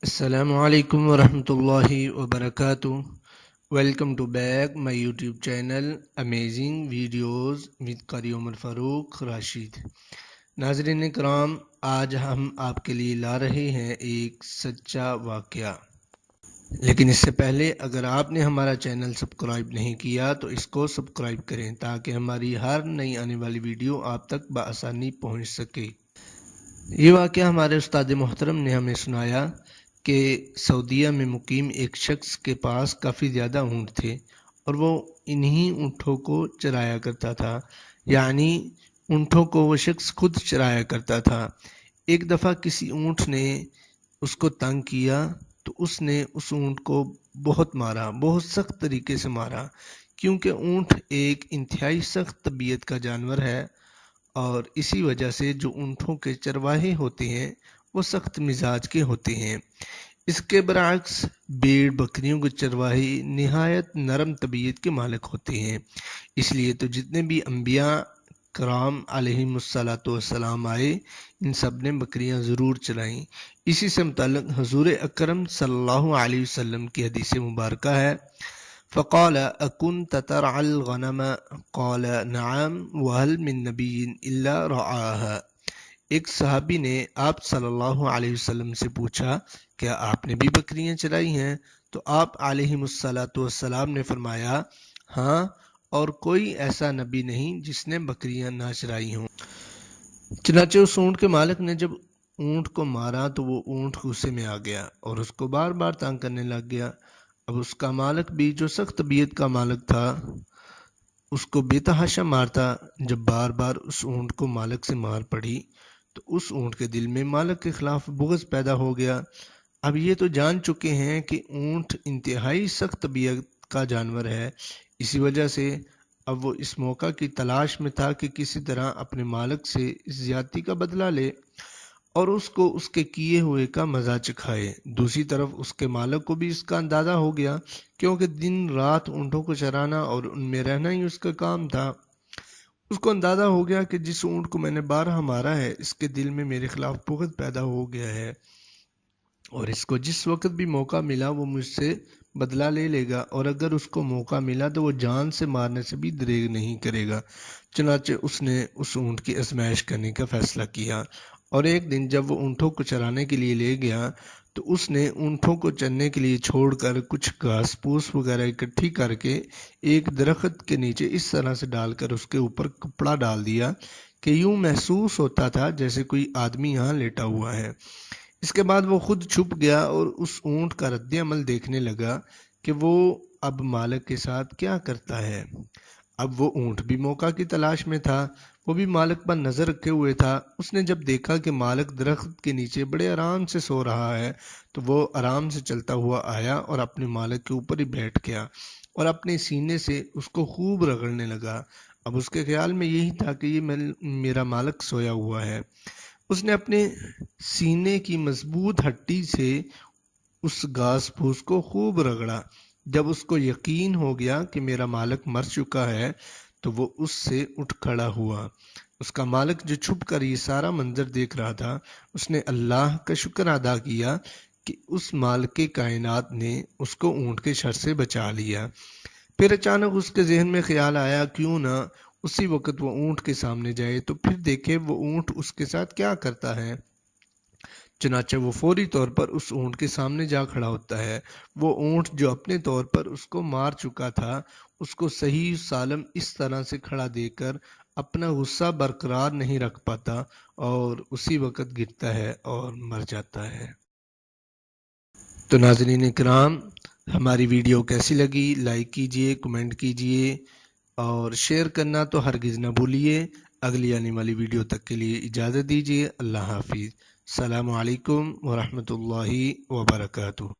السلام علیکم ورحمۃ اللہ وبرکاتہ۔ Welcome to back my YouTube channel amazing videos with Qari Umar فاروق راشد۔ ناظرین کرام، آج ہم آپ کے لیے لا رہے ہیں ایک سچا واقعہ، لیکن اس سے پہلے اگر آپ نے ہمارا چینل سبسکرائب نہیں کیا تو اس کو سبسکرائب کریں تاکہ ہماری ہر نئی آنے والی ویڈیو آپ تک بآسانی پہنچ سکے۔ یہ واقعہ ہمارے استاد محترم نے ہمیں سنایا کہ سعودیہ میں مقیم ایک شخص کے پاس کافی زیادہ اونٹ تھے اور وہ انہی اونٹوں کو چرایا کرتا تھا، یعنی اونٹوں کو وہ شخص خود چرایا کرتا تھا۔ ایک دفعہ کسی اونٹ نے اس کو تنگ کیا تو اس نے اس اونٹ کو بہت مارا، بہت سخت طریقے سے مارا، کیونکہ اونٹ ایک انتہائی سخت طبیعت کا جانور ہے اور اسی وجہ سے جو اونٹوں کے چرواہے ہوتے ہیں وہ سخت مزاج کے ہوتے ہیں۔ اس کے برعکس بھیڑ بکریوں کے چرواہے نہایت نرم طبیعت کے مالک ہوتے ہیں۔ اس لیے تو جتنے بھی انبیاء کرام علیہم الصلاۃ والسلام آئے، ان سب نے بکریاں ضرور چرائیں۔ اسی سے متعلق حضور اکرم صلی اللہ علیہ وسلم کی حدیث مبارکہ ہے، فقال اکنت ترعى الغنم قال نعم وهل من نبی الا رعاها۔ ایک صحابی نے آپ صلی اللہ علیہ وسلم سے پوچھا، کیا آپ نے بھی بکریاں چرائی ہیں؟ تو آپ علیہ الصلاۃ والسلام نے فرمایا، ہاں، اور کوئی ایسا نبی نہیں جس نے بکریاں نہ چرائی ہوں۔ چنانچہ اس اونٹ کے مالک نے جب اونٹ کو مارا تو وہ اونٹ غصے میں آ گیا اور اس کو بار بار تنگ کرنے لگ گیا۔ اب اس کا مالک بھی جو سخت طبیعت کا مالک تھا اس کو بے تحاشا مارتا۔ جب بار بار اس اونٹ کو مالک سے مار پڑی تو اس اونٹ کے دل میں مالک کے خلاف بغض پیدا ہو گیا۔ اب یہ تو جان چکے ہیں کہ اونٹ انتہائی سخت طبیعت کا جانور ہے، اسی وجہ سے اب وہ اس موقع کی تلاش میں تھا کہ کسی طرح اپنے مالک سے اس زیادتی کا بدلہ لے اور اس کو اس کے کیے ہوئے کا مزہ چکھائے۔ دوسری طرف اس کے مالک کو بھی اس کا اندازہ ہو گیا، کیونکہ دن رات اونٹوں کو چرانا اور ان میں رہنا ہی اس کا کام تھا۔ اس کو اندازہ ہو گیا کہ جس اونٹ کو میں نے بارہا مارا ہے اس کے دل میں میرے خلاف بغض پیدا ہو گیا ہے اور اس کو جس وقت بھی موقع ملا وہ مجھ سے بدلہ لے لے گا، اور اگر اس کو موقع ملا تو وہ جان سے مارنے سے بھی دریغ نہیں کرے گا۔ چنانچہ اس نے اس اونٹ کی آزمائش کرنے کا فیصلہ کیا، اور ایک دن جب وہ اونٹوں کو چرانے کے لیے لے گیا تو اس نے اونٹوں کو چرنے کے لیے چھوڑ کر کچھ گھاس پھوس وغیرہ اکٹھی کر کے ایک درخت کے نیچے اس طرح سے ڈال کر اس کے اوپر کپڑا ڈال دیا کہ یوں محسوس ہوتا تھا جیسے کوئی آدمی یہاں لیٹا ہوا ہے۔ اس کے بعد وہ خود چھپ گیا اور اس اونٹ کا رد عمل دیکھنے لگا کہ وہ اب مالک کے ساتھ کیا کرتا ہے۔ اب وہ اونٹ بھی موقع کی تلاش میں تھا، وہ بھی مالک پر نظر رکھے ہوئے تھا۔ اس نے جب دیکھا کہ مالک درخت کے نیچے بڑے آرام سے سو رہا ہے تو وہ آرام سے چلتا ہوا آیا اور اپنے مالک کے اوپر ہی بیٹھ گیا اور اپنے سینے سے اس کو خوب رگڑنے لگا۔ اب اس کے خیال میں یہی تھا کہ یہ میرا مالک سویا ہوا ہے۔ اس نے اپنے سینے کی مضبوط ہڈی سے اس گھاس پھوس کو خوب رگڑا۔ جب اس کو یقین ہو گیا کہ میرا مالک مر چکا ہے تو وہ اس سے اٹھ کھڑا ہوا۔ اس کا مالک جو چھپ کر یہ سارا منظر دیکھ رہا تھا، اس نے اللہ کا شکر ادا کیا کہ اس مالک کائنات نے اس کو اونٹ کے شر سے بچا لیا۔ پھر اچانک اس کے ذہن میں خیال آیا، کیوں نہ اسی وقت وہ اونٹ کے سامنے جائے تو پھر دیکھے وہ اونٹ اس کے ساتھ کیا کرتا ہے۔ چنانچہ وہ فوری طور پر اس اونٹ کے سامنے جا کھڑا ہوتا ہے۔ وہ اونٹ جو اپنے طور پر اس کو مار چکا تھا اس کو صحیح سالم اس طرح سے کھڑا دیکھ کر اپنا غصہ برقرار نہیں رکھ پاتا اور اسی وقت گرتا ہے اور مر جاتا ہے۔ تو ناظرین کرام، ہماری ویڈیو کیسی لگی لائک کیجئے، کمنٹ کیجئے اور شیئر کرنا تو ہرگز نہ بھولیے۔ اگلی آنے والی ویڈیو تک کے لیے اجازت دیجیے۔ اللہ حافظ۔ السلام علیکم ورحمۃ اللہ وبرکاتہ۔